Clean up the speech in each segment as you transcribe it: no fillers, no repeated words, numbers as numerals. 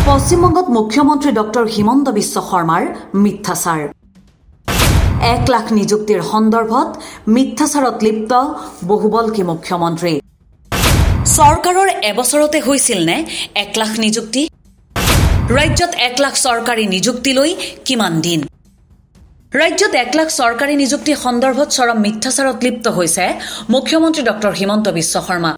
পশ্চিমবঙ্গত মুখ্যমন্ত্রী ডক্টর হিমন্ত বিশ্ব শর্মার মিথ্যাচার 1 লাখ নিযুক্তির সন্দর্ভত মিথ্যাচারত লিপ্ত বহুবলকী মুখ্যমন্ত্রী সরকারের এবছরতে হয়েছিল নে 1 লাখ নিযুক্তি রাজ্যত 1 লাখ সরকারি নিযুক্তি লৈ কিমান দিন রাজ্যত 1 লাখ সরকারি নিযুক্তি সন্দর্ভত চরম মিথ্যাচারত লিপ্ত হয়েছে মুখ্যমন্ত্রী ডক্টর হিমন্ত বিশ্ব শর্মা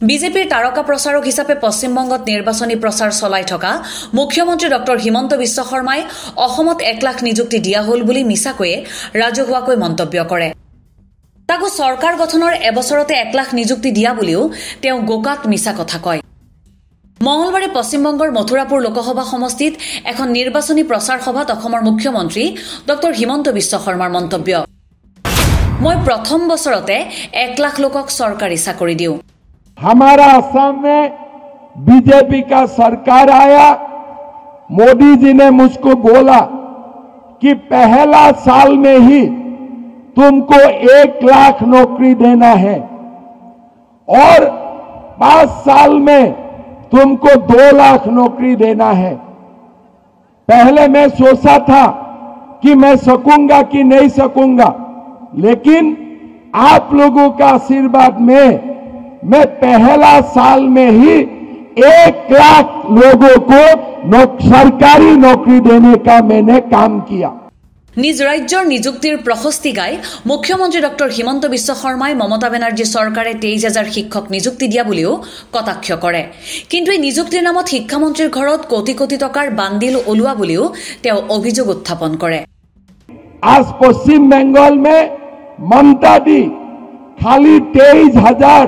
বিজেপিৰ তারকা প্রচারক হিসাবে পশ্চিমবঙ্গত নির্বাচনী প্রচার চলাই থকা মুখ্যমন্ত্রী ডক্টর হিমন্ত বিশ্ব শর্মাই অসমত 1 লাখ নিযুক্তি দিয়া হল বুলি মিছাকৈয়ে ৰাজহুৱাকৈ মন্তব্য কৰে তাকো সৰকাৰ গঠনৰ এবছৰতে 1 লাখ নিযুক্তি দিয়া বুলিও তেওঁ গোকাত মিছা কথা কয় মঙ্গলবাৰে পশ্চিমবঙ্গৰ মথুৰাপুৰ লোকসভা সমষ্টিত এখন নিৰ্বাচনী প্ৰচাৰ সভাত অসমৰ মুখ্যমন্ত্ৰী ডক্টৰ হিমন্ত বিশ্ব শৰ্মাৰ মন্তব্য মই প্ৰথম বছৰতে 1 লাখ লোকক চৰকাৰী চাকৰি দিওঁ हमारा असम में बीजेपी का सरकार आया मोदी जी ने मुझको बोला कि पहला साल में ही तुमको 1 लाख नौकरी देना है और 5 साल में तुमको 2 लाख नौकरी देना है। पहले मैं सोचा था कि मैं सकूंगा कि नहीं सकूंगा, लेकिन आप लोगों का आशीर्वाद में मैं पहला साल में ही 1 लाख लोगों को सरकारी नौकरी देने का मैंने काम किया। নিজ ৰাজ্যৰ নিযুক্তিৰ প্ৰশস্তি গাই মুখ্যমন্ত্ৰী ডক্টৰ হিমন্ত বিশ্ব শৰ্মাই মমতা বেনাৰ্জী চৰকাৰে 23,000 শিক্ষক নিযুক্তি দিয়া বুলিও কটাক্ষ কৰে কিন্তু এই নিযুক্তিৰ নামত শিক্ষামন্ত্ৰীৰ ঘৰত কোটি কোটি টকাৰ বান্দিল ওলোৱা বুলিও তেওঁ অভিযোগ উত্থাপন কৰে आज पश्चिम बंगाल में ममता दी खाली 23,000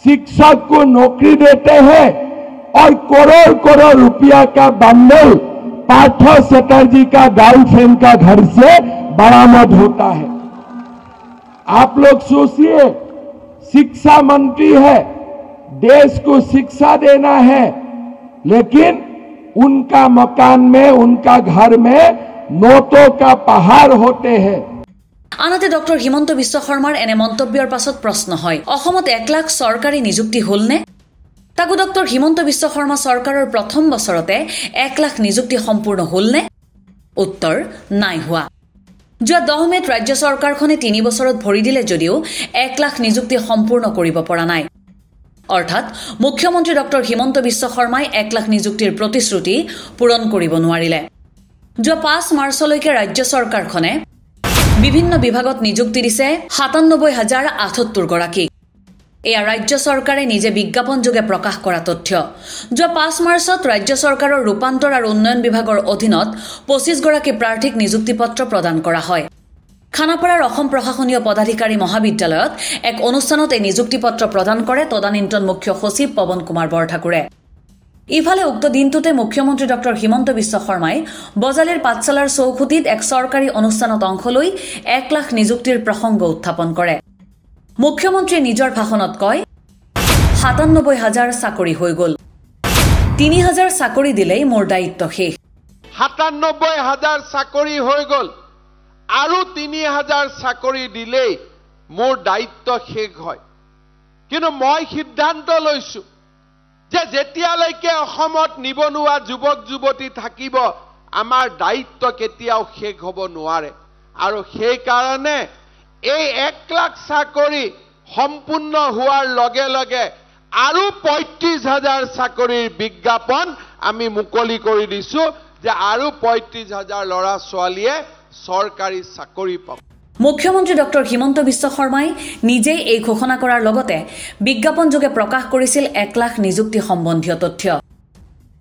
शिक्षक को नौकरी देते हैं और करोड़ करोड़ रुपया का बंडल पार्थ चटर्जी का गर्लफ्रेंड का घर से बरामद होता है। आप लोग सोचिए, शिक्षा मंत्री है, देश को शिक्षा देना है, लेकिन उनका मकान में उनका घर में नोटों का पहाड़ होते हैं। আনহাতে ডক্টৰ হিমন্ত বিশ্ব শৰ্মাৰ এনে মন্তব্যৰ পাছত প্ৰশ্ন হয় অসমত 1 লাখ সৰকাৰী নিযুক্তি হলনে তাকো ডক্টৰ হিমন্ত বিশ্ব শৰ্মা সৰকাৰৰ প্ৰথম বছৰতে 1 লাখ নিযুক্তি সম্পূৰ্ণ হলনে উত্তৰ নাই হোৱা যোৱা 10 মেত ৰাজ্য চৰকাৰখনে 3 বছৰত ভৰি দিলে যদিও 1 লাখ নিযুক্তি সম্পূৰ্ণ কৰিব পৰা নাই অৰ্থাৎ মুখ্যমন্ত্ৰী ডক্টৰ হিমন্ত বিশ্ব শৰ্মাই 1 লাখ নিযুক্তিৰ প্ৰতিশ্ৰুতি পূৰণ কৰিব নোৱাৰিলে যোৱা 5 মাৰ্চলৈকে ৰাজ্য চৰকাৰখনে বিভিন্ন বিভাগত নিযুক্তি দিছে 97,078 গৰাকী এয়া ৰাজ্য চৰকাৰে নিজে বিজ্ঞাপন যোগে প্ৰকাশ কৰা তথ্য যোৱা 5 মাৰ্চত ৰাজ্য চৰকাৰৰ ৰূপান্তৰ আৰু উন্নয়ন বিভাগৰ অধীনত 25 গৰাকী প্ৰাৰ্থীক নিযুক্তি পত্ৰ প্ৰদান কৰা হয় খানাপাৰাৰ অসম প্ৰশাসনীয় পদাধিকাৰী মহাবিদ্যালয়ত এক অনুষ্ঠানত এই নিযুক্তি পত্ৰ প্ৰদান কৰে তদানীন্তন মুখ্য সচিব পৱন কুমাৰ বৰঠাকুৰে ইফালে উক্ত দিনটোতে মুখ্যমন্ত্ৰী ডক্টৰ হিমন্ত বিশ্ব শৰ্মাই বজালিৰ পাঠশালাৰ চৌখুটিত এক চৰকাৰী অনুষ্ঠানত অংশ লৈ 1 লাখ নিযুক্তিৰ প্ৰসংগ উত্থাপন কৰে মুখ্যমন্ত্ৰীয়ে নিজৰ ভাষণত কয় 97,000 চাকৰি হৈ গল 3,000 চাকৰি দিলেই মোৰ দায়িত্ব শেষ 97,000 চাকৰি হৈ গল আৰু 3,000 চাকৰি দিলেই মোৰ দায়িত্ব শেষ হয় কিন্তু মই সিদ্ধান্ত লৈছো যে যেতিয়ালৈকে অসমত নিবনুৱা যুৱক যুৱতী থাকিব আমাৰ দায়িত্ব কেতিয়াও শেষ হ'ব নোৱাৰে আৰু সেই কাৰণে এই 1 লাখ চাকৰি সম্পূৰ্ণ হোৱাৰ লগে লগে আৰু 35,000 চাকৰিৰ বিজ্ঞাপন আমি মুকলি কৰি দিছো যে আৰু 35,000 ল'ৰা ছোৱালীয়ে চৰকাৰী চাকৰি পাব মুখ্যমন্ত্ৰী ডক্টৰ হিমন্ত বিশ্ব শৰ্মাই নিজেই এই ঘোষণা কৰাৰ লগতে বিজ্ঞাপন যোগে প্ৰকাশ কৰিছিল 1 লাখ নিযুক্তি সম্বন্ধীয় তথ্য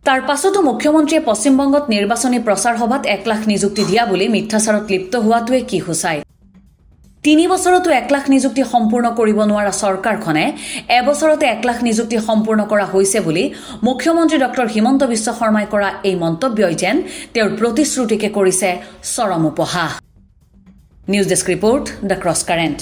তাৰ পাছতো মুখ্যমন্ত্ৰীয়ে পশ্চিমবংগত নিৰ্বাচনী প্ৰচাৰ সভাত 1 লাখ নিযুক্তি দিয়া বুলি মিথ্যাচাৰত লিপ্ত হোৱাটোৱে কি হুচাই 3 বছৰতো 1 লাখ নিযুক্তি সম্পূৰ্ণ কৰিব নোৱাৰা চৰকাৰখনে এবছৰতে 1 লাখ নিযুক্তি সম্পূৰ্ণ কৰা হৈছে বুলি মুখ্যমন্ত্ৰী ডক্টৰ হিমন্ত বিশ্ব শৰ্মাই কৰা এই মন্তব্যই যেন তেওঁৰ প্ৰতিশ্ৰুতিকে কৰিছে চৰম উপহাস News Desk Report, The Cross Current.